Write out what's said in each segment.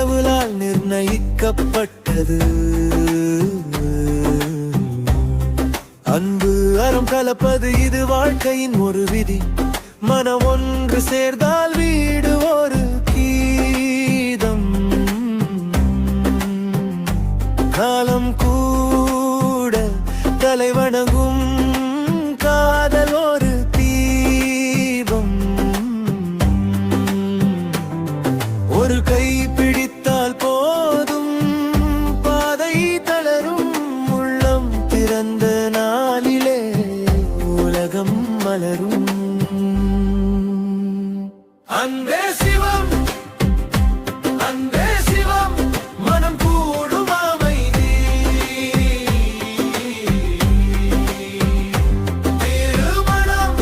கடவுளால் நிர்ணயிக்கப்பட்டது. அன்பு அறம் கலப்பது இது வாழ்க்கையின் ஒரு விதி. மனம் ஒன்று சேர்ந்தால் வீடு ஒரு கீதம். காலம் கூட தலை வணங்கும் காதல் ஒரு தீபம். ஒரு கை பிடித்தால் போதும் பாதை தளரும். உள்ளம் பிறந்த நாளிலே உலகம் மலரும். அன்பே சிவம், அன்பே சிவம், மனம் கூடும் அமைதி. திருமணம்,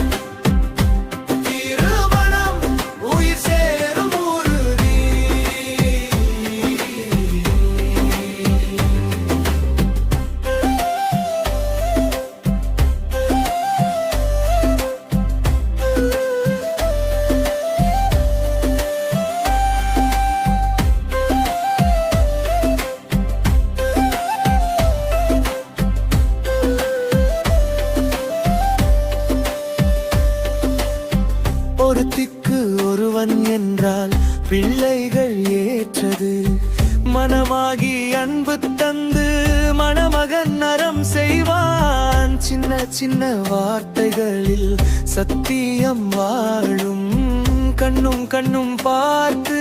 திருமணம், உயிர் சேரும் உறுதி. ஒருத்திக்கு ஒருவன் என்றால் பிள்ளைகள் ஏற்றது. மனமாகி அன்பு தந்து மணமகன் நரம் செய்வான். சின்ன சின்ன வார்த்தைகளில் சத்தியம் வாழும். கண்ணும் கண்ணும் பார்த்து